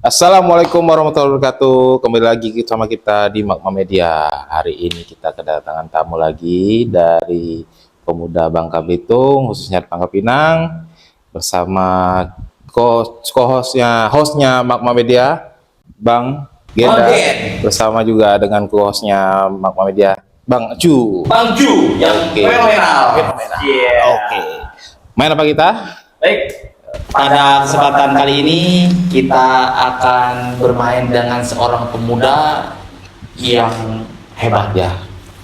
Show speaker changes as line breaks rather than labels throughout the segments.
Assalamualaikum warahmatullahi wabarakatuh. Kembali lagi sama kita di Magma Media. Hari ini kita kedatangan tamu lagi dari pemuda Bangka Belitung, khususnya Bangka Pinang, bersama hostnya Magma Media, Bang Genda, bersama juga dengan co-hostnya Magma Media, Bang Ju.
Bang Ju yang fenomenal.
Oke. Main apa kita?
Baik. Pada kesempatan kali ini kita akan bermain dengan seorang pemuda yang hebat,
Ya,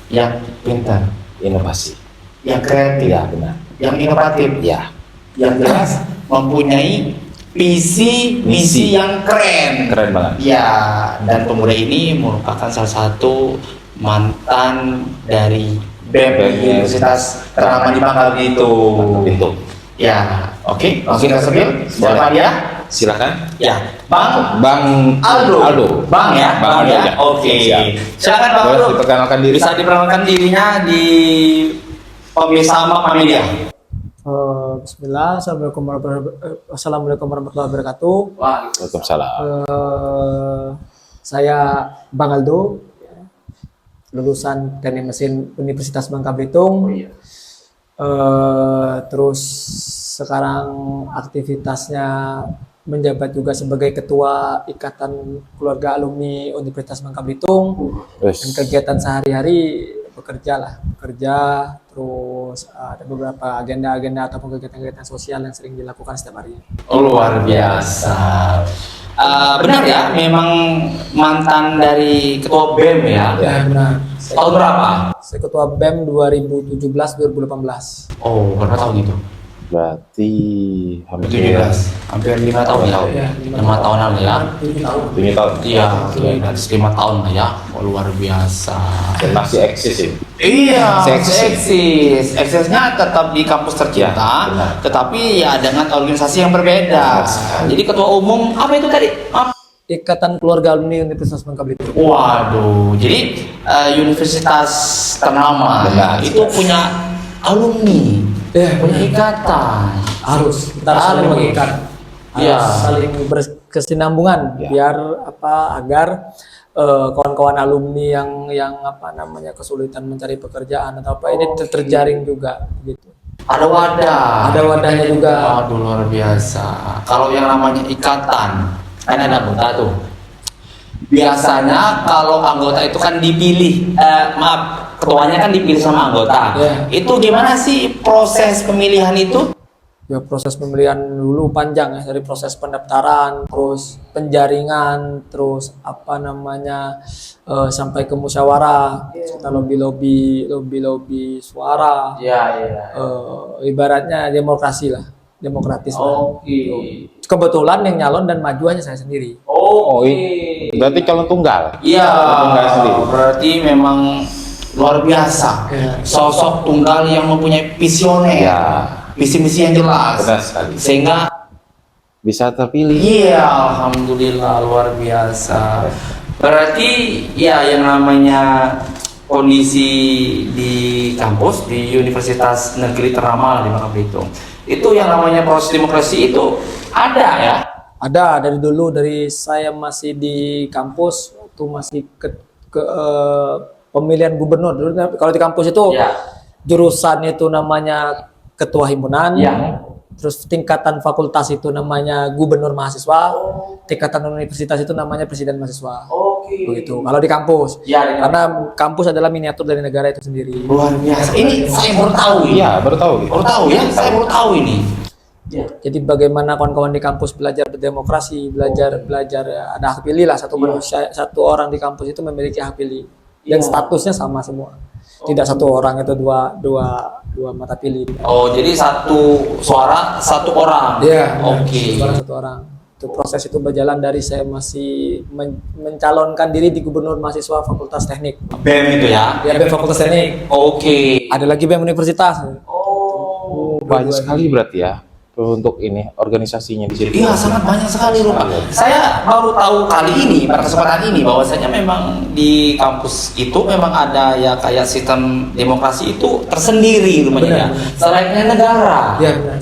yang pintar,
inovasi.
yang kreatif,
Ya, benar.
yang inovatif,
Ya,
yang jelas mempunyai visi misi yang keren.
keren banget.
Ya, dan pemuda ini merupakan salah satu mantan dari BEM Universitas ternama di Bangka Belitung.
Itu.
Ya, oke, langsung kita sebut. Siapa dia?
Silakan.
Ya, Bang
Aldo.
Bang ya,
Bang Aldo,
ya.
ya.
Oke.
Siap.
Silakan Bang
Boleh
Aldo.
diperkenalkan diri.
Bisa diperkenalkan dirinya di pemirsa Magma Media.
Bismillah, Assalamualaikum warahmatullahi wabarakatuh.
Waalaikumsalam.
Saya Bang Aldo, lulusan Teknik Mesin Universitas Bangka Belitung. Terus sekarang aktivitasnya menjabat juga sebagai Ketua Ikatan Keluarga Alumni Universitas Bangka Belitung. Dan kegiatan sehari-hari bekerja, terus ada beberapa agenda-agenda ataupun kegiatan-kegiatan sosial yang sering dilakukan setiap hari.
Luar biasa. Benar ya, memang mantan dari Ketua BEM ya.
Ya, benar.
Tahun berapa?
Saya Ketua BEM 2017-2018.
Oh, berapa tahun itu?
Berarti hampir
17, hampir 5 tahun ya. 5 tahunan ya.
7 tahun.
7 tahun.
Iya, oke, 5 tahun lah ya. Oh, luar biasa.
Dan masih eksis ya.
Iya,
Eksis.
Eksisnya tetap di kampus tercinta,
Ya, benar.
tetapi ya dengan organisasi yang berbeda. Jadi ketua umum apa itu tadi? Maaf.
Ikatan Keluarga Alumni Universitas Bangka Belitung.
Waduh, jadi universitas ternama
Benar.
itu punya alumni, punya ikatan.
Harus kita harus saling mengikat,
Iya.
saling berkesinambungan
Ya.
biar agar kawan-kawan alumni yang kesulitan mencari pekerjaan atau apa ini terjaring juga gitu.
Ada wadah.
Ada wadahnya juga.
Waduh, luar biasa. Kalau yang namanya ikatan, kan ada anggota tuh. Biasanya kalau anggota itu kan dipilih, ketuanya kan dipilih sama anggota.
Ya.
Itu gimana sih proses pemilihan itu?
Ya proses pemilihan dulu panjang ya, dari proses pendaftaran, terus penjaringan, terus sampai ke musyawarah, kita lobby suara.
Iya.
Ibaratnya demokrasi lah, demokratis lah.
Oke.
Kebetulan yang nyalon dan maju hanya saya sendiri.
Oh, berarti calon tunggal.
Iya.
Tunggal sendiri.
Berarti memang luar biasa.
Ya.
Sosok tunggal yang mempunyai visioner.
Ya.
Visi misi yang jelas.
Benar sekali.
Sehingga
Bisa terpilih.
iya, alhamdulillah luar biasa. Berarti ya yang namanya kondisi di kampus di Universitas Negeri ternama di Bangka Belitung. Itu yang namanya proses demokrasi itu ada ya.
Ada dari saya masih di kampus, waktu masih pemilihan gubernur. Dulu kalau di kampus itu
Ya.
jurusan itu namanya ketua himpunan.
Ya.
Terus tingkatan fakultas itu namanya gubernur mahasiswa, tingkatan universitas itu namanya presiden mahasiswa.
Oke.
Begitu. Kalau di kampus,
Ya, di
karena kampus adalah miniatur dari negara itu sendiri.
luar biasa. Ini saya baru tahu ya.
Iya, baru tahu gitu.
Baru tahu ya, saya baru tahu ini. Ya.
Jadi bagaimana kawan-kawan di kampus belajar berdemokrasi, belajar ada hak pilih lah, satu orang di kampus itu memiliki hak pilih dan statusnya sama semua. Tidak satu orang itu dua mata pilih.
Oh, jadi satu suara satu orang.
Iya.
Oke.
Satu orang. Itu proses itu berjalan dari saya masih mencalonkan diri di gubernur mahasiswa Fakultas Teknik.
BEM itu ya.
Ya, BEM Fakultas Teknik.
Oke.
Ada lagi BEM Universitas.
Oh.
Banyak sekali berarti ya. untuk ini organisasinya di situ?
Iya, sangat banyak sekali Rupa. Saya baru tahu kali ini pada kesempatan ini bahwasanya memang di kampus itu memang ada ya kayak sistem demokrasi itu tersendiri rumahnya ya. Selayaknya negara.
Ya, benar.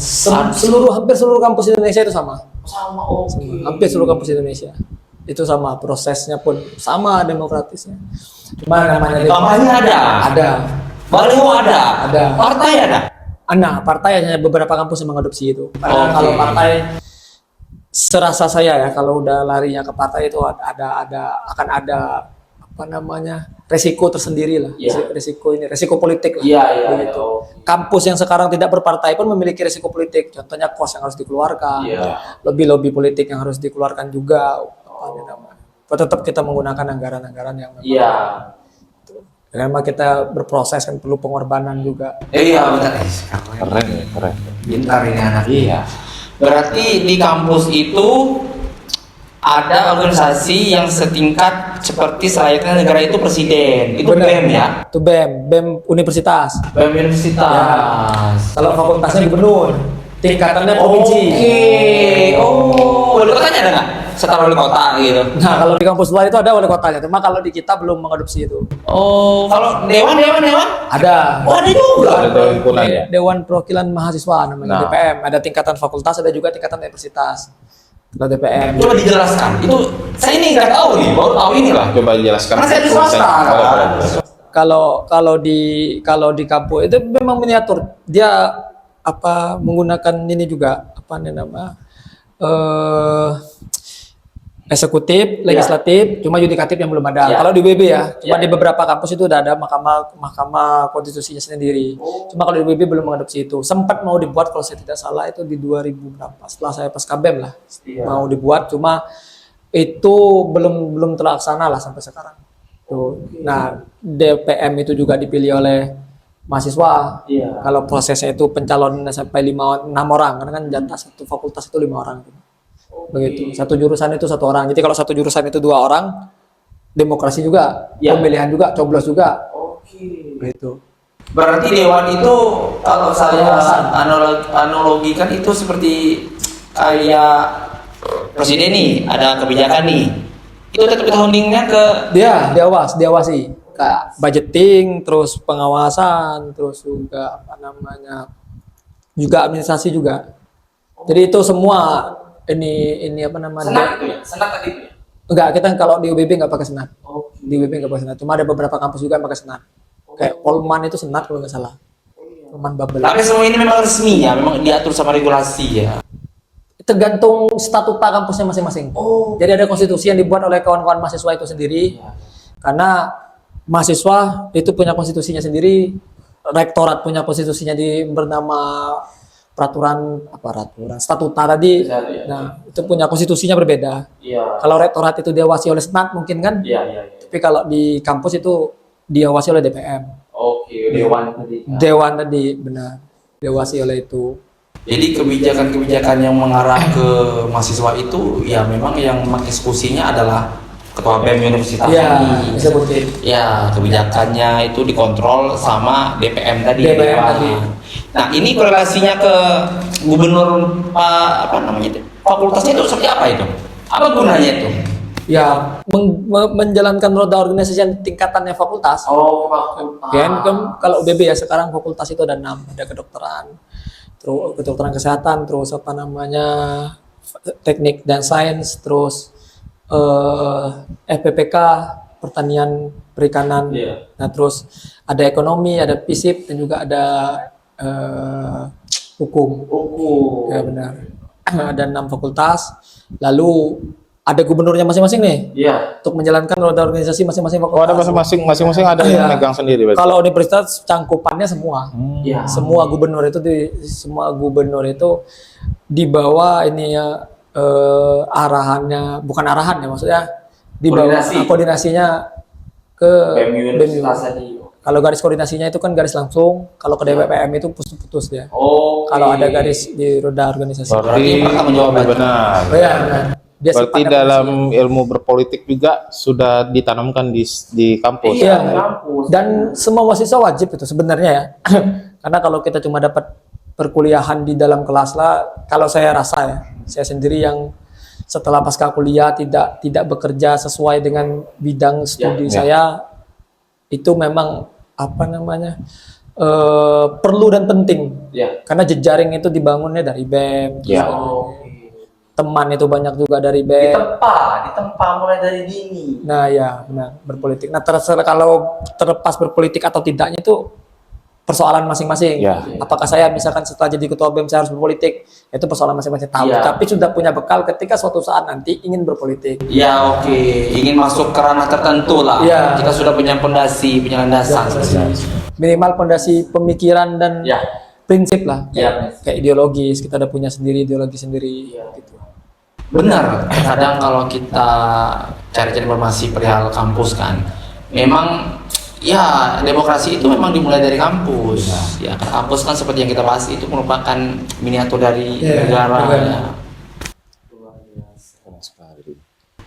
Hampir seluruh kampus Indonesia itu sama.
Sama, oke.
Hampir seluruh kampus Indonesia itu sama, prosesnya pun sama, demokratisnya. Cuma namanya
Kampanye ada. Baliho ada. Partai ada.
Nah, partai hanya beberapa kampus yang mengadopsi itu. Karena
Oke.
kalau partai, serasa saya ya, kalau udah larinya ke partai itu akan ada apa namanya, resiko tersendiri lah.
Iya.
Resiko politik lah.
Iya.
Begitu. Kampus yang sekarang tidak berpartai pun memiliki resiko politik. Contohnya kos yang harus dikeluarkan,
Iya.
lobby-lobby politik yang harus dikeluarkan juga. Tetap kita menggunakan anggaran-anggaran yang memang
Iya.
karena kita berproses kan perlu pengorbanan juga.
Iya, benar.
Keren ya, keren.
Pintar ini anak.
Iya.
Berarti di kampus itu ada organisasi yang setingkat seperti selayaknya negara itu presiden. Itu
Benar.
BEM ya?
Itu BEM universitas.
BEM universitas.
Kalau fakultasnya gubernur, tingkatannya provinsi.
Oke. Oh, wali kotanya ada nggak? Setara wali kota gitu.
Nah, kalau di kampus luar itu ada wali kotanya, cuma kalau di kita belum mengadopsi itu.
Oh, kalau dewan?
Ada.
Oh, ada juga.
Ada dewan himpunan ya?
Dewan Perwakilan Mahasiswa namanya,
Nah.
DPM. Ada tingkatan fakultas, ada juga tingkatan universitas. Kalau DPM.
Coba dijelaskan. Itu saya ini nggak tahu nih, baru tahu ini lah.
Coba jelaskan.
Karena saya di swasta.
Kalau di kampus itu memang miniatur. Dia menggunakan ini juga eksekutif, legislatif, cuma yudikatif yang belum ada.
Ya.
Kalau di WB ya, cuma
Ya.
di beberapa kampus itu udah ada mahkamah konstitusinya sendiri. Cuma kalau di WB belum mengadopsi itu. Sempat mau dibuat kalau saya tidak salah itu di 2000 berapa? Setelah saya pas KBM lah.
Iya.
Mau dibuat, cuma itu belum terlaksana lah sampai sekarang. Tuh. Nah, DPM itu juga dipilih oleh mahasiswa.
Iya.
Kalau prosesnya itu pencalonan sampai 6 orang, karena kan jatah satu fakultas itu 5 orang. Begitu. Satu jurusan itu 1 orang. Jadi kalau satu jurusan itu 2 orang, demokrasi juga,
Ya.
pemilihan juga, coblos juga.
Oke.
Begitu.
Berarti dewan itu kalau saya analogikan itu seperti kayak presiden nih, ada kebijakan nih. Itu tetap holdingnya ke
Dia diawasi. Kayak budgeting, terus pengawasan, terus juga juga administrasi juga. Jadi itu semua ini
senat itu ya? Senat tadi itu ya?
Enggak, kita kalau di UBB nggak pakai senat.
Oke.
Di UBB nggak pakai senat. Cuma ada beberapa kampus juga yang pakai senat. Kayak Polman itu senat kalau nggak salah. Polman Babel.
Tapi semua ini memang resmi ya, memang diatur sama regulasi ya.
Tergantung statuta kampusnya masing-masing.
Oh.
Jadi ada konstitusi yang dibuat oleh kawan-kawan mahasiswa itu sendiri. Karena mahasiswa itu punya konstitusinya sendiri, rektorat punya konstitusinya bernama peraturan statuta tadi.
Bisa, ya.
Nah, itu punya konstitusinya berbeda.
Iya.
Kalau rektorat itu diawasi oleh senat mungkin kan,
Iya.
tapi kalau di kampus itu diawasi oleh DPM.
Oke, dewan tadi.
Dewan tadi benar diawasi oleh itu.
Jadi kebijakan-kebijakan yang mengarah ke mahasiswa itu ya memang yang mengeksekusinya adalah ketua BEM universitas
Iya,
ini.
disebutin.
Ya, kebijakannya itu dikontrol sama DPM tadi.
DPM
Dewan.
tadi.
Nah, ini korelasinya ke gubernur fakultasnya itu seperti apa itu? Apa gunanya itu?
Ya, menjalankan roda organisasi yang tingkatannya fakultas.
Oh, fakultas.
Kan kalau UBB ya sekarang fakultas itu ada 6, ada kedokteran, terus kedokteran kesehatan, terus teknik dan sains, terus FPPK, pertanian perikanan.
Iya.
Nah, terus ada ekonomi, ada FISIP dan juga ada hukum. Ya benar. Ada 6 fakultas. Lalu ada gubernurnya masing-masing nih
Iya.
untuk menjalankan roda organisasi masing-masing
Oh,
fakultas.
ada masing-masing ada yang
Iya.
megang sendiri berarti.
Kalau universitas cangkupannya semua.
Iya.
Semua gubernur itu di bawah ini ya arahannya, bukan arahan ya maksudnya di bawah
Koordinasi.
koordinasinya ke
BEM
BEM.
universitas tadi.
Kalau garis koordinasinya itu kan garis langsung, kalau ke DPPM itu putus-putus dia.
Oh.
Kalau ada garis di roda organisasi.
Berarti
bertanggung jawab.
benar.
Oh ya, benar. Dia
Berarti
sifatnya
dalam ilmu berpolitik juga sudah ditanamkan di kampus.
Iya.
kampus.
Dan semua mahasiswa wajib itu sebenarnya ya. Karena kalau kita cuma dapat perkuliahan di dalam kelas lah. Kalau saya rasa ya, saya sendiri yang setelah pasca kuliah tidak bekerja sesuai dengan bidang studi saya, itu memang apa namanya perlu dan penting. Karena jejaring itu dibangunnya dari BEM, teman itu banyak juga dari BEM.
Ditempa mulai dari dini.
Nah ya benar, berpolitik. Nah kalau terlepas berpolitik atau tidaknya itu persoalan masing-masing. Apakah saya misalkan setelah jadi ketua BEM saya harus berpolitik, itu persoalan masing-masing tahu. Tapi sudah punya bekal ketika suatu saat nanti ingin berpolitik.
Ingin masuk ke ranah tertentu lah. Kita sudah punya pondasi, punya landasan.
Minimal pondasi pemikiran dan prinsip lah. Kayak ideologis, kita udah punya sendiri ideologi sendiri. Gitu.
Benar. Kadang kalau kita cari-cari informasi perihal kampus kan, memang demokrasi itu memang dimulai dari kampus. Kampus kan seperti yang kita bahas itu merupakan miniatur dari negara.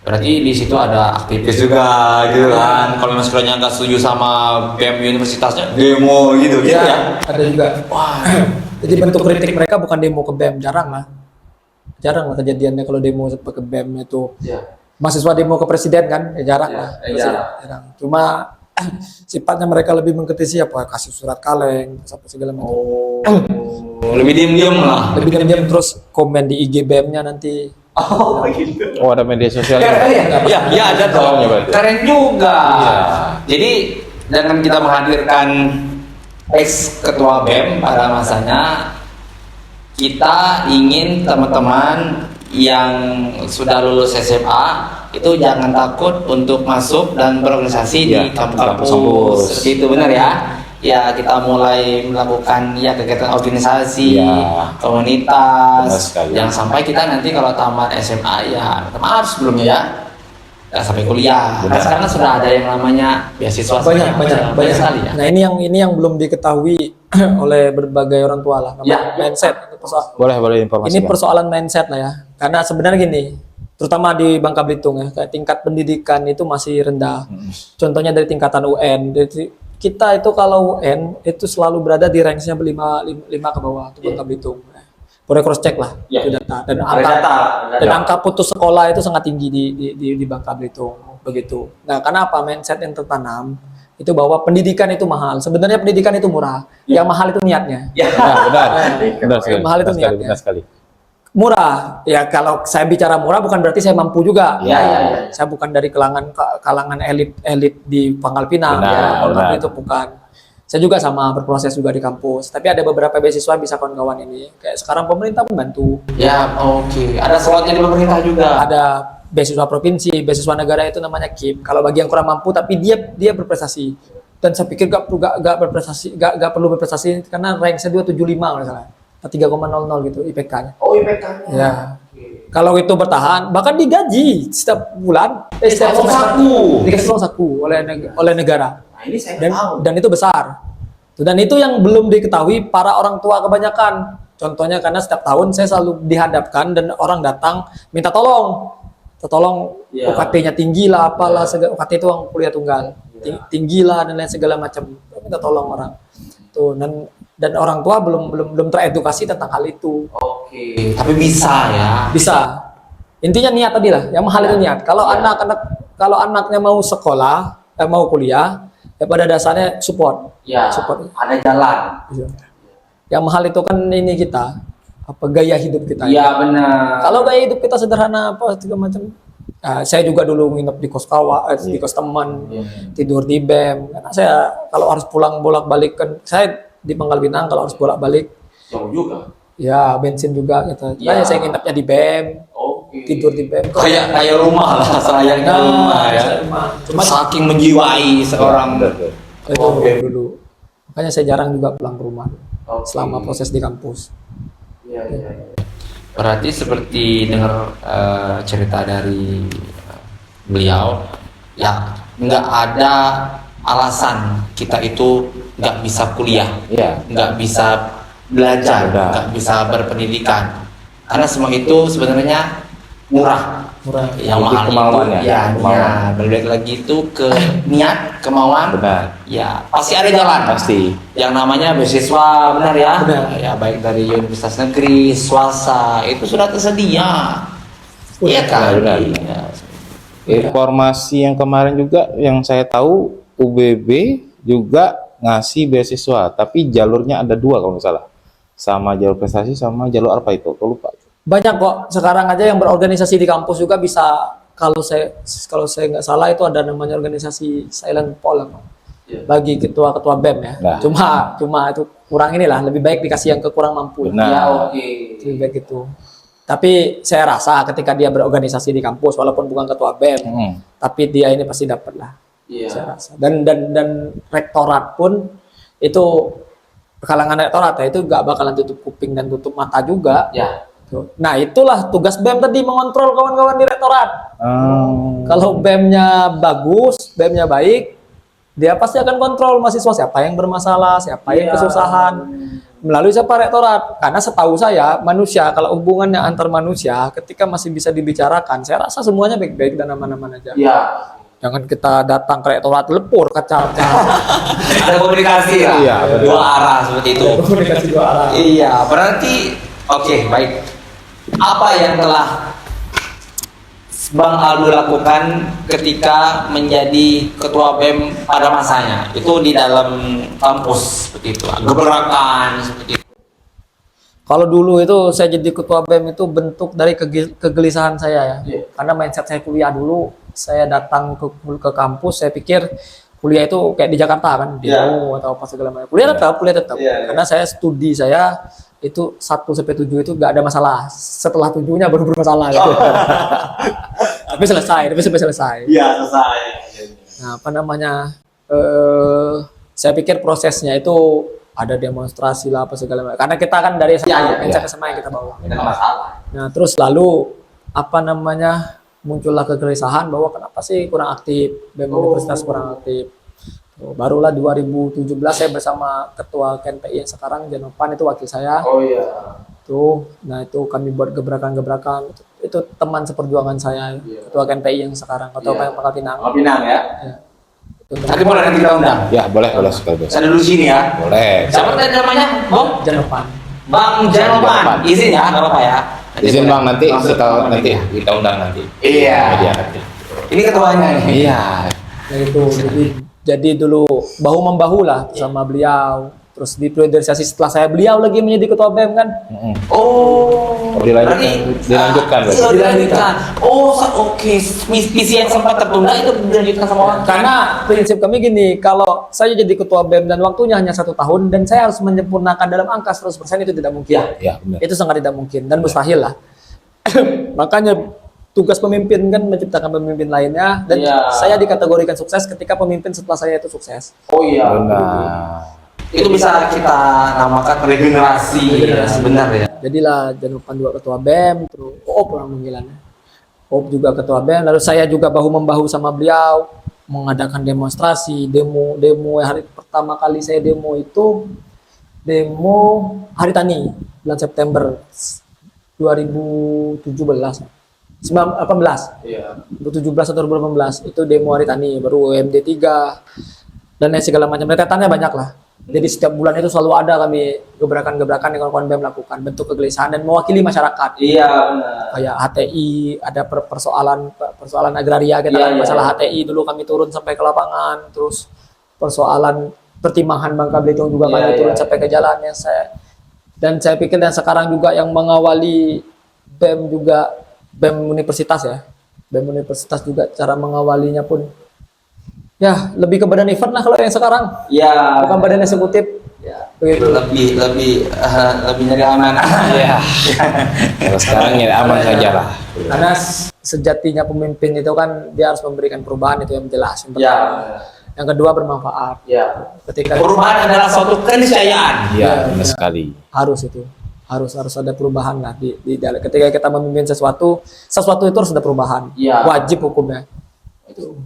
Berarti di situ ada aktivis juga gitu kan. Kalau memang sekiranya nggak setuju sama BEM universitasnya, demo gitu ya.
Ada juga.
Wah.
Jadi bentuk kritik mereka bukan demo ke BEM, jarang lah kejadiannya kalau demo ke BEM itu. Mahasiswa demo ke presiden kan, jarang lah. Jarang. Cuma sifatnya mereka lebih mengkritisi kasih surat kaleng apa segala macam.
Lebih diam-diam lah.
Lebih diam-diam terus komen di IG BEM-nya nanti.
Gitu.
Ada media sosial.
Ada dong. Keren juga. Jadi dengan kita menghadirkan ex ketua BEM pada masanya, kita ingin teman-teman yang sudah lulus SMA itu jangan takut untuk masuk dan berorganisasi di kampus. Seperti itu, benar ya? Kita mulai melakukan kegiatan organisasi, komunitas. Jangan sampai kita nanti kalau tamat SMA harus sebelumnya sampai kuliah. Nah, sekarang sudah ada yang namanya beasiswa. Banyak sekali ya.
Nah, ini yang belum diketahui oleh berbagai orang tua lah. Mindset.
Boleh informasikan. Ini
persoalan mindset lah ya. Karena sebenarnya gini, terutama di Bangka Belitung ya, kayak tingkat pendidikan itu masih rendah. Contohnya dari tingkatan UN. Kita itu kalau UN itu selalu berada di range-nya 5 ke bawah untuk Bangka Belitung. Boleh cross check lah itu data. Dan angka putus sekolah itu sangat tinggi di Bangka Belitung begitu. Nah, karena apa? Mindset yang tertanam itu bahwa pendidikan itu mahal. Sebenarnya pendidikan itu murah. Yang mahal itu niatnya.
Benar sekali.
Mahal itu niatnya.
Benar sekali.
Murah. Ya kalau saya bicara murah bukan berarti saya mampu juga. Saya bukan dari kalangan elit di Pangkal Pinang. Benar. Itu bukan. Saya juga sama berproses juga di kampus. Tapi ada beberapa beasiswa bisa kawan-kawan ini. Kayak sekarang pemerintah membantu.
Ada slotnya di pemerintah juga.
Ada beasiswa provinsi, beasiswa negara itu namanya KIP. Kalau bagi yang kurang mampu tapi dia berprestasi. Dan saya pikir gak perlu berprestasi karena rank-nya 275 misalnya. 3,00 gitu IPK-nya.
IPK-nya.
Ya. Kalau itu bertahan, bahkan digaji setiap bulan, setiap semester dikasih uang saku oleh negara.
Nah, ini saya tahu.
Dan itu besar. Dan itu yang belum diketahui para orang tua kebanyakan. Contohnya karena setiap tahun saya selalu dihadapkan dan orang datang minta tolong UKT-nya tinggi lah, apalah UKT itu uang kuliah tunggal, tinggi lah dan lain segala macam. Minta tolong orang. Tuh dan orang tua belum teredukasi tentang hal itu.
Tapi bisa ya.
Bisa. Intinya niat tadi lah. Yang mahal itu niat. Kalau anaknya mau sekolah, mau kuliah, pada dasarnya support.
Support. Ada jalan.
Yang mahal itu kan ini kita, gaya hidup kita.
Benar.
Kalau gaya hidup kita sederhana segala macam. Saya juga dulu nginep di kos di kos teman, tidur di BEM. Karena saya kalau harus pulang bolak-balik kan, saya di Pangkal Pinang kalau harus bolak-balik.
Jauh juga.
Ya bensin juga gitu. Saya nginepnya di BEM. Tidur di BEM.
Kayak rumah lah, sayangnya rumah ya. Cuma saking menjiwai seorang.
Itu dulu. Makanya saya jarang juga pulang ke rumah selama proses di kampus.
Berarti seperti dengar cerita dari beliau, nggak ada alasan kita itu nggak bisa kuliah, nggak bisa belajar, nggak bisa berpendidikan, karena semua itu sebenarnya murah. Yang
Lebih
mahal
kemauan
itu,
ya, kemauan.
ya balik lagi itu ke niat, kemauan.
Benar.
Ya pasti ada jalan.
Pasti.
Yang namanya beasiswa, benar ya.
Benar.
Ya baik dari universitas negeri, swasta itu sudah tersedia. Iya kan?
Benar.
Iya.
Informasi yang kemarin juga yang saya tahu UBB juga ngasih beasiswa, tapi jalurnya ada dua kalau nggak salah. Sama jalur prestasi sama jalur apa itu? Aku lupa.
Banyak kok sekarang aja yang berorganisasi di kampus juga bisa, kalau saya nggak salah itu ada namanya organisasi Silent Poll apa? Bagi ketua-ketua BEM ya.
Nah.
Cuma itu kurang inilah, lebih baik dikasih yang ke kurang mampu.
Benar.
Ya oke.
Lebih baik itu. Tapi saya rasa ketika dia berorganisasi di kampus walaupun bukan ketua BEM, tapi dia ini pasti dapat lah.
Iya.
Saya rasa. Dan rektorat pun itu, kalangan rektorat ya, itu nggak bakalan tutup kuping dan tutup mata juga.
Ya.
Nah itulah tugas BEM tadi, mengontrol kawan-kawan di rektorat. Kalau BEM-nya bagus, BEM-nya baik, dia pasti akan kontrol mahasiswa siapa yang bermasalah, siapa yang kesusahan, melalui siapa rektorat. Karena setahu saya manusia, kalau hubungannya antar manusia ketika masih bisa dibicarakan, saya rasa semuanya baik-baik dan aman-aman aja.
Iya.
Jangan kita datang ke rektorat lepur kacau.
Ada komunikasi ya.
Iya, betul.
Dua arah seperti itu.
Komunikasi dua arah.
Iya, berarti oke, baik. Apa yang telah Bang Aldo lakukan ketika menjadi ketua BEM pada masanya? Itu di dalam kampus seperti itu, gebrakan seperti itu.
Kalau dulu itu saya jadi ketua BEM itu bentuk dari kegelisahan saya ya.
Iya.
Karena mindset saya kuliah dulu, saya datang ke kampus, saya pikir kuliah itu kayak di Jakarta kan, demo atau apa segala macam. Kuliah tetap.
Iya.
Karena studi saya itu 1 sampai 7 itu nggak ada masalah. Setelah 7-nya baru bermasalah gitu. Tapi sampai selesai.
Iya, selesai.
Nah, apa namanya? Saya pikir prosesnya itu ada demonstrasi lah apa segala macam. Karena kita kan dari SMA, SMA yang kita bawa.
Tidak masalah.
Nah, terus lalu apa namanya? Muncullah kegelisahan bahwa kenapa sih kurang aktif, BEM Universitas kurang aktif. Barulah 2017 saya bersama ketua KNPI yang sekarang, Janopan itu wakil saya.
Oh iya.
Nah itu kami buat gebrakan-gebrakan. Itu teman seperjuangan saya, ketua KNPI yang sekarang, ketua Pangkal Pinang.
Pinang ya.
Itu
Nanti boleh nanti kita undang.
Ya, boleh sekali.
Saya dulu sini ya.
Boleh.
Siapa tadi namanya, Bang?
Janopan.
Bang Janopan. Izin ya, nggak apa-apa ya.
Izin Bang, nanti kita undang nanti.
Iya.
Media nanti.
Ini ketuanya nih.
Iya.
Nah, itu jadi dulu bahu membahu lah sama beliau. Terus dipriorisasi setelah saya, beliau lagi menjadi ketua BEM kan.
Oh,
Dilanjutkan.
Oh, oke. Misi yang sempat tertunda itu dilanjutkan sama orang.
Karena prinsip kami gini, kalau saya jadi ketua BEM dan waktunya hanya 1 tahun dan saya harus menyempurnakan dalam angka 100% itu tidak mungkin.
Ya, benar.
Itu sangat tidak mungkin dan mustahil lah. Makanya tugas pemimpin kan menciptakan pemimpin lainnya, dan saya dikategorikan sukses ketika pemimpin setelah saya itu sukses.
Oh iya.
Benar.
Itu bisa kita namakan regenerasi. Benar ya.
Jadilah Janopan 2 ketua BEM, terus Oop orang panggilannya. Oop juga ketua BEM, lalu saya juga bahu-membahu sama beliau mengadakan demonstrasi, demo hari pertama kali saya demo itu demo Hari Tani bulan September 2017. 2018.
Iya.
2017 atau 2018 itu demo Hari Tani, baru UMD 3 dan lain segala macam. Rentetannya banyak lah. Jadi setiap bulan itu selalu ada kami gebrakan-gebrakan yang kawan-kawan BEM lakukan, bentuk kegelisahan dan mewakili masyarakat.
Iya, benar.
Kayak HTI, ada persoalan agraria, kita kan masalah HTI dulu kami turun sampai ke lapangan, terus persoalan pertimbangan Bangka Belitung juga kami turun sampai ke jalannya. Saya pikir dan sekarang juga yang mengawali BEM juga BEM Universitas ya. BEM Universitas juga cara mengawalinya pun ya lebih ke badan event lah kalau yang sekarang.
Iya.
Bukan badan eksekutif.
Ya.
Begitu.
Lebih nyari aman.
Iya. Kalau sekarang ya aman saja lah.
Karena sejatinya pemimpin itu kan dia harus memberikan perubahan, itu yang jelas. Yang
Ya.
Yang kedua bermanfaat.
Ya.
Ketika
Perubahan adalah suatu keniscayaan.
Iya, benar sekali.
harus ada perubahan lah ketika kita memimpin sesuatu itu harus ada perubahan.
Ya.
Wajib hukumnya. Itu.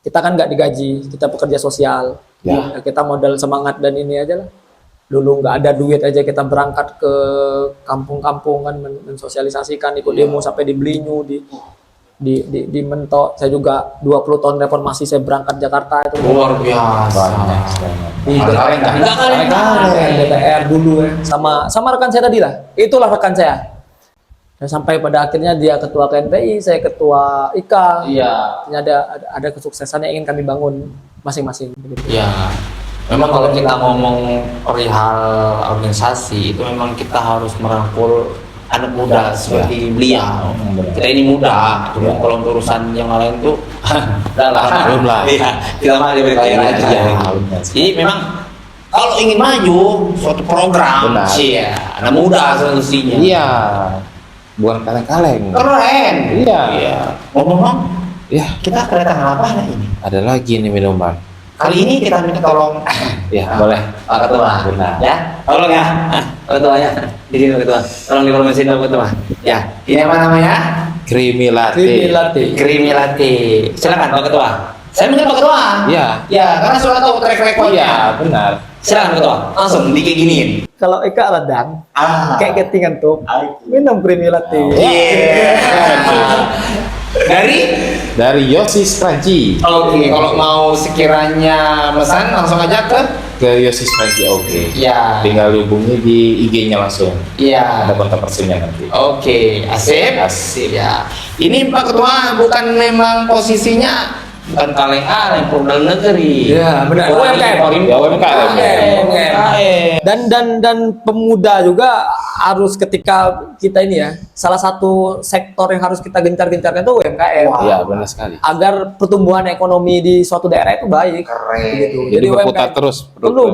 Kita kan nggak digaji, kita pekerja sosial.
Ya.
Kita modal semangat dan ini aja lah. Dulu nggak ada duit aja kita berangkat ke kampung-kampung kan mensosialisasikan, ikut demo sampai di Belinyu, di Mentok. Saya juga 20 tahun reformasi saya berangkat Jakarta itu.
Luar biasa.
Di
Kaleng-kaleng.
DPR dulu ya. Sama rekan saya tadi lah. Itulah rekan saya. Dan sampai pada akhirnya dia ketua KNPI, saya ketua IKA.
Iya.
Ada kesuksesan yang ingin kami bangun masing-masing.
Ya, memang kalau kita ngomong perihal organisasi itu memang kita harus merangkul anak muda seperti beliau. Kita ini muda, cuma kalau untuk urusan yang lain tuh udah lah.
Belum lah.
Iya, kita mah diberkain aja. Jadi memang kalau ingin maju suatu program,
Benar.
sih ya, anak muda solusinya.
Iya. Bukan kaleng-kaleng.
Keren.
Iya.
Ngomong-ngomong,
Ya,
kita kedatangan apa hari ini?
ada lagi nih minuman.
Kali ini kita minta tolong
Ya, boleh.
Pak Ketua.
Benar.
Ya, tolong ya. Pak Ketua ya. Di sini Pak Ketua. Tolong dipromosin Pak Ketua. Ya, ini apa namanya?
Creamy latte.
Creamy latte.
Creamy latte. Silakan Pak Ketua. Saya minta Pak Ketua.
Iya.
Ya, karena sudah tahu track recordnya.
Iya, benar.
Silakan Pak Ketua. Langsung kayak giniin.
Kalau Eka radang,
Ah.
kayak ketingan tuh, minum creamy latte.
Iya. Dari
Yosis Crunchy.
Oke, kalau mau sekiranya pesan langsung aja
Ke Yosis Crunchy, oke.
ya.
Tinggal hubungi di IG-nya langsung.
Iya.
Ada kontak personnya nanti.
Oke, asip.
Asip.
Ya. Ini Pak Ketua bukan memang posisinya bukan kaleng-kaleng dalam negeri.
Iya, benar. UMKM.
Ya, UMKM.
Dan pemuda juga harus ketika kita ini ya, salah satu sektor yang harus kita gencar-gencarkan itu UMKM.
Iya, benar sekali.
Agar pertumbuhan ekonomi di suatu daerah itu baik.
Keren.
Gitu.
Jadi berputar terus.
Perlu,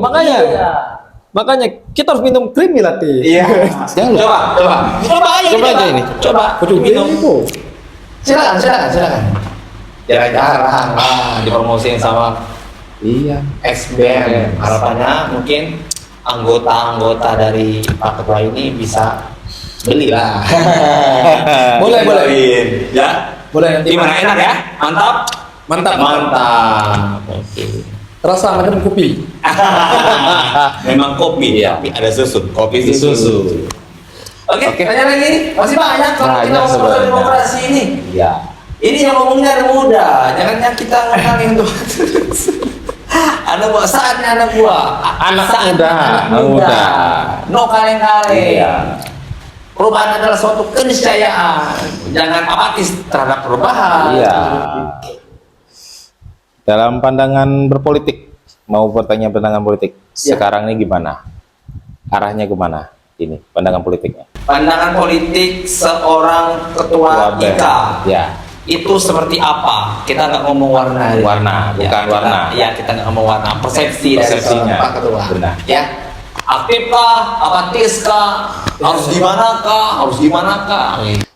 makanya kita harus minum creamy latte.
Iya.
Jangan lupa.
Coba aja.
Coba aja ini.
Coba. Minum.
Itu.
Silakan. Jarang-jarang dipromosiin sama
Iya.
ex-BEM. Harapannya mungkin anggota-anggota dari Pak Ketua ini bisa belilah.
Boleh.
Ya.
Boleh nanti.
Gimana, enak ya? Mantap. Oke.
Terasa macam kopi.
Memang kopi,
Iya.
tapi ada susu. Kopi
Susu.
Oke,
Oke.
tanya lagi. Masih banyak kalau kita
Banyak
ngomong soal
sebenarnya.
demokrasi ini.
Iya.
Ini yang ngomongnya anak muda, jangan yang kita ngomongin tuh. Anak buah, saatnya anak buah.
Anak
Saatnya
muda.
No kaleng-kaleng.
Iya.
Perubahan adalah suatu keniscayaan. Jangan apatis terhadap perubahan.
Iya. Dalam pandangan berpolitik, mau bertanya pandangan politik, sekarang ini gimana? Arahnya kemana? Ini pandangan politiknya.
Pandangan politik seorang ketua
BEM.
IKA.
Ya.
Itu seperti apa? Kita nggak ngomong warna.
Warna, bukan warna.
Ya, kita nggak ngomong warna. Persepsinya
Persepsinya.
Pak Ketua.
Benar.
Ya. Aktif kah? Apatis kah? Harus gimana kah?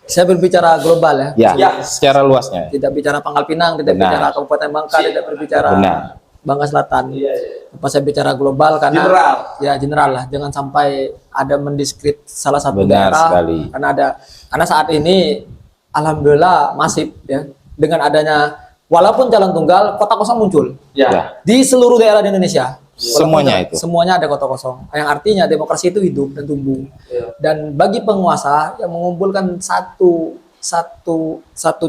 Saya berbicara global ya.
Ya,
Ya.
secara luasnya.
Tidak bicara Pangkal Pinang, tidak
Benar.
bicara Kabupaten Bangka, tidak berbicara
Benar.
Bangka Selatan. Apa saya bicara global karena
General.
ya general lah, jangan sampai ada mendiskrit salah satu
Benar
daerah
sekali.
karena saat ini alhamdulillah masif ya dengan adanya walaupun calon tunggal kota kosong muncul
Ya.
di seluruh daerah di Indonesia.
Semuanya itu.
Semuanya ada kota kosong. Yang artinya demokrasi itu hidup dan tumbuh. Dan bagi penguasa yang mengumpulkan satu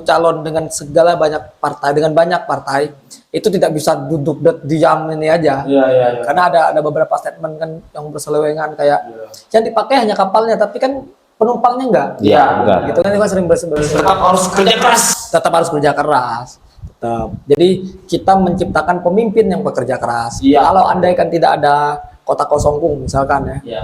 calon dengan segala banyak partai itu tidak bisa duduk diam ini aja. Karena ada beberapa statement kan yang berselewengan kayak yang dipakai hanya kapalnya tapi kan penumpangnya enggak.
Iya, benar.
Gitu kan itu kan sering
Tetap harus kerja keras.
tetap harus kerja keras. Tetap. Jadi kita menciptakan pemimpin yang bekerja keras.
Iya.
Kalau andaikan tidak ada kota kosongkung misalkan ya,
Ya.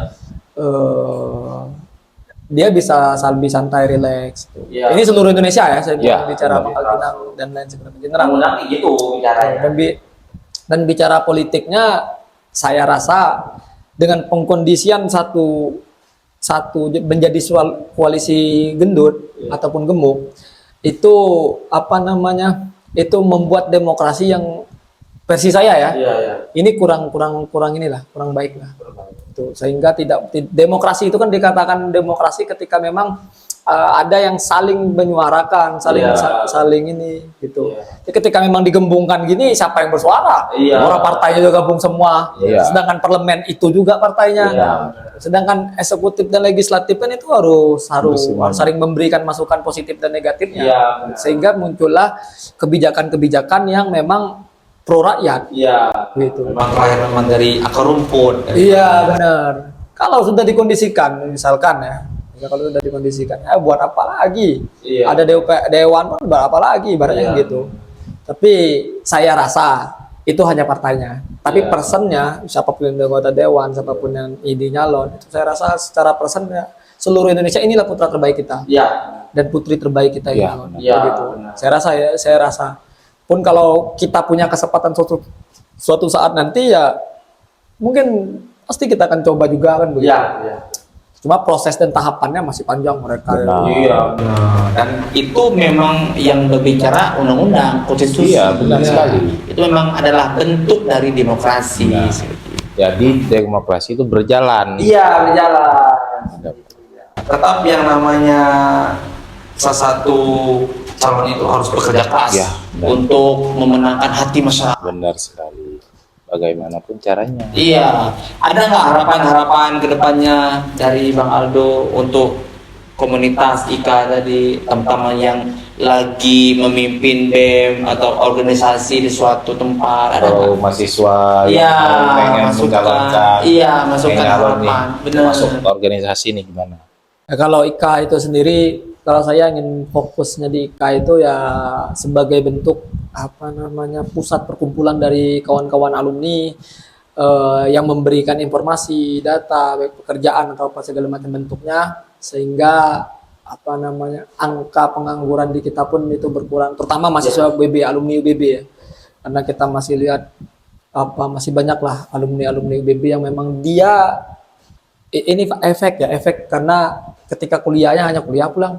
dia bisa lebih santai, rileks.
Iya.
Ini seluruh Indonesia ya, saya
Iya,
bicara
benar.
Pangkal Pinang dan lain sebagainya. General.
Undang gitu bicaranya.
Dan bicara politiknya, saya rasa dengan pengkondisian satu menjadi koalisi gendut ataupun gemuk itu apa namanya itu membuat demokrasi yang versi saya ya ini kurang baik lah itu sehingga demokrasi itu kan dikatakan demokrasi ketika memang ada yang saling menyuarakan, saling ini gitu. Jadi ketika memang digembungkan gini, siapa yang bersuara? Orang partainya juga gabung semua. Sedangkan parlemen itu juga partainya. Sedangkan eksekutif dan legislatif kan itu harus saling memberikan masukan positif dan negatifnya. Sehingga muncullah kebijakan-kebijakan yang memang pro rakyat. Gitu.
Memang dari akar rumput.
Iya, benar. Kalau sudah dikondisikan, misalkan kalau sudah dikondisikan, buat apa lagi? Ada dewan pun buat apa lagi, ibaratnya gitu. Tapi saya rasa itu hanya partainya. Tapi personnya, siapapun yang anggota dewan, siapapun yang ini nyalon, itu saya rasa secara person seluruh Indonesia inilah putra terbaik kita. Dan putri terbaik kita yang gitu. Saya rasa pun kalau kita punya kesempatan suatu saat nanti ya mungkin pasti kita akan coba juga kan begitu. Cuma proses dan tahapannya masih panjang mereka.
Dan itu memang yang berbicara undang-undang, konstitusi.
Benar sekali.
Itu memang adalah bentuk dari demokrasi.
Jadi demokrasi itu berjalan.
Berjalan.
Tetap yang namanya salah satu calon itu harus bekerja keras untuk memenangkan hati masyarakat.
Benar sekali. Bagaimanapun caranya.
Ada nggak harapan-harapan kedepannya dari Bang Aldo untuk komunitas IKA tadi, teman-teman yang lagi memimpin BEM atau organisasi di suatu tempat?
Atau mahasiswa yang pengen menjalankan,
masukan harapan.
Masuk organisasi nih gimana?
Kalau IKA itu sendiri, kalau saya ingin fokusnya di IKA itu ya sebagai bentuk pusat perkumpulan dari kawan-kawan alumni yang memberikan informasi, data, baik pekerjaan atau apa segala macam bentuknya, sehingga angka pengangguran di kita pun itu berkurang, terutama mahasiswa UBB, alumni UBB ya, karena kita masih lihat masih banyak lah alumni UBB yang memang dia ini efek karena ketika kuliahnya hanya kuliah pulang.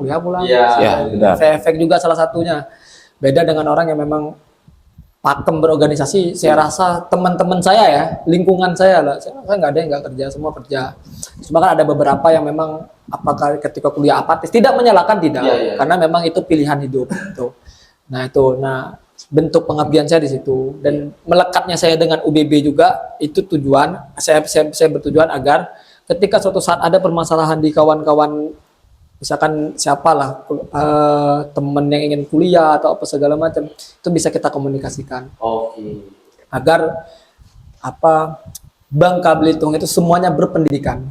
Efek juga salah satunya. Beda dengan orang yang memang pakem berorganisasi. Saya rasa teman-teman saya ya, lingkungan saya lah, saya nggak ada yang nggak kerja, semua kerja. Cuma kan ada beberapa yang memang apakah ketika kuliah apatis, tidak menyalahkan, karena memang itu pilihan hidup gitu. Nah bentuk pengabdian saya di situ, dan melekatnya saya dengan UBB juga itu tujuan. Saya bertujuan agar ketika suatu saat ada permasalahan di kawan-kawan, misalkan siapalah teman yang ingin kuliah atau apa segala macam, itu bisa kita komunikasikan. Agar Bangka Belitung itu semuanya berpendidikan.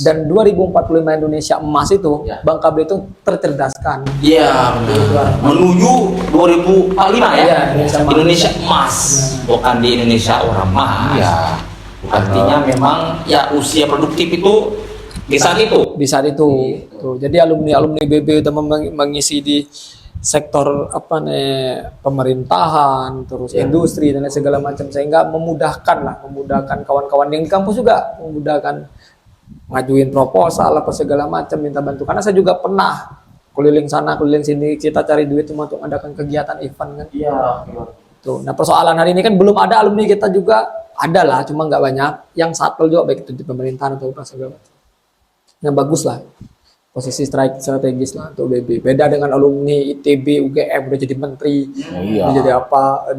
Dan 2045 Indonesia emas itu Bangka Belitung tercerdaskan.
Menuju 2045 Indonesia emas. Bukan di Indonesia orang emas. Artinya memang usia produktif itu di saat itu. Tuh, jadi alumni BB udah mengisi di sektor pemerintahan, terus industri dan segala macam, sehingga memudahkan kawan-kawan yang di kampus juga, memudahkan ngajuin proposal apa segala macam, minta bantu. Karena saya juga pernah keliling sana keliling sini, kita cari duit cuma untuk mengadakan kegiatan event kan. Tuh, nah persoalan hari ini kan belum ada alumni kita juga, ada lah, cuma nggak banyak yang satpel juga, baik itu di pemerintahan atau apa segala macam. Yang bagus lah, posisi strategis lah untuk BB. Beda dengan alumni ITB, UGM udah jadi menteri, udah jadi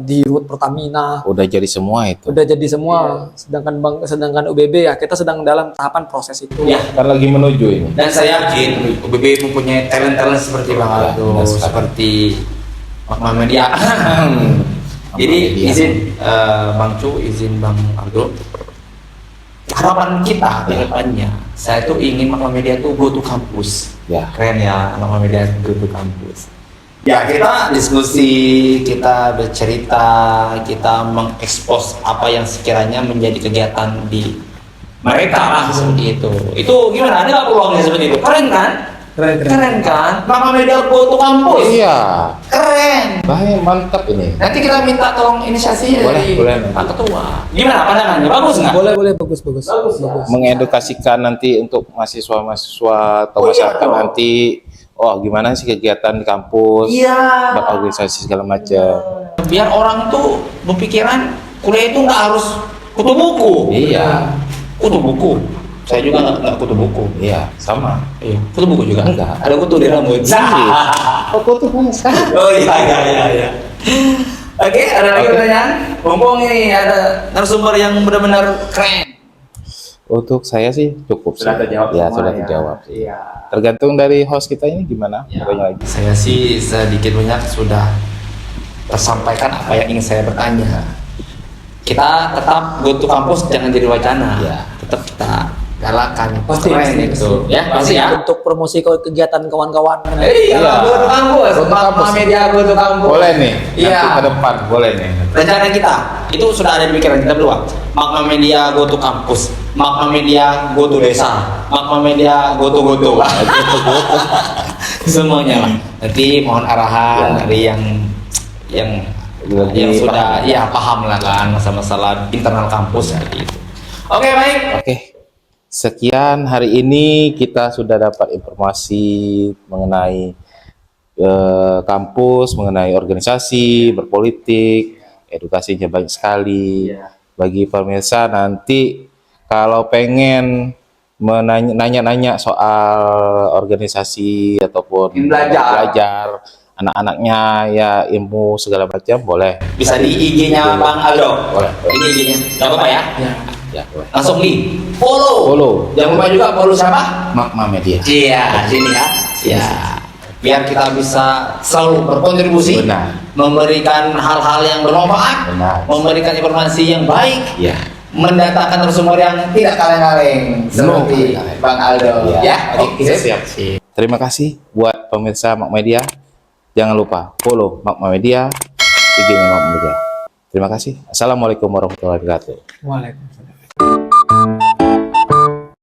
di Rut Pertamina,
udah jadi semua itu.
Sedangkan UBB kita sedang dalam tahapan proses itu.
Kan lagi menuju ini.
Dan saya yakin UBB mempunyai talent seperti Bang Aldo, seperti Muhammadiyah. Jadi izin Bang Cu, izin Bang Aldo, harapan kita ke depannya, saya tuh ingin Muhammadiyah tuh go to kampus. Keren ya, Muhammadiyah go to kampus. Kita diskusi, kita bercerita, kita mengekspos apa yang sekiranya menjadi kegiatan di mereka lah, seperti itu. Itu gimana? Ada nggak peluangnya seperti itu? Keren kan? Keren kan? Muhammadiyah go to kampus. Keren.
Bahaya, mantap ini.
Nanti kita minta tolong inisiasinya dari Pak Ketua. Gimana pandangannya? Bagus nggak?
Boleh, bagus.
Mengedukasikan nanti untuk mahasiswa atau masyarakat nanti, gimana sih kegiatan di kampus, berorganisasi segala macam.
Biar orang tuh berpikiran kuliah itu nggak harus kutu buku. Kutu buku. Saya juga nggak kutu buku.
Iya, sama.
Iya, kutu buku juga.
Enggak.
Ada kutu di rambut.
Oh, kutu bahasa.
Oh iya. Oke, ada lagi pertanyaan? Mumpung ini ada narasumber yang benar-benar keren.
Untuk saya sih cukup
Sudah
sih.
terjawab
Ya,
semua
sudah
ya.
terjawab.
Iya.
Tergantung dari host kita ini gimana. Pokoknya lagi.
Saya sih sedikit banyak sudah tersampaikan apa yang ingin saya bertanya. Kita tetap go to kampus jangan jadi wacana.
Iya.
Tetap kita galakan.
Pasti,
Keren
pasti,
itu. Ya, pasti ya.
Untuk promosi kegiatan kawan-kawan.
Iya.
Iya, go to kampus.
Go to kampus.
Media go to kampus.
Boleh nih.
Iya.
Nanti ke depan boleh nih.
Rencana kita itu sudah ada di pikiran kita berdua. Magma Media go to kampus, Magma Media go to desa, Magma Media go to semuanya lah. Nanti mohon arahan
Ya.
dari yang
Lebih
sudah
paham.
ya paham lah kan masalah internal kampus seperti itu. Oke, baik.
Oke. Sekian hari ini kita sudah dapat informasi mengenai kampus, mengenai organisasi, berpolitik, edukasinya banyak sekali.
Iya.
Bagi pemirsa nanti kalau pengen nanya-nanya soal organisasi ataupun
Belajar.
anak-anaknya ya ilmu segala macam boleh.
Bisa di IG-nya Bang Aldo.
Boleh.
Ini IG-nya. Jangan lupa ya.
Ya, boleh.
Langsung di follow. Jangan lupa juga follow siapa?
Magma Media.
Iya, sini ya. Ya. Biar kita bisa selalu berkontribusi,
Benar.
memberikan hal-hal yang bermanfaat,
Benar.
memberikan informasi yang baik,
Ya.
mendatangkan narasumber yang tidak kaleng-kaleng seperti
kaleng-kaleng.
Bang Aldo.
Ya.
Ya,
Oke, siap. Terima kasih buat pemirsa Magma Media. Jangan lupa follow Magma Media, IG-nya Magma Media. Terima kasih. Assalamualaikum warahmatullahi wabarakatuh.
Waalaikumsalam.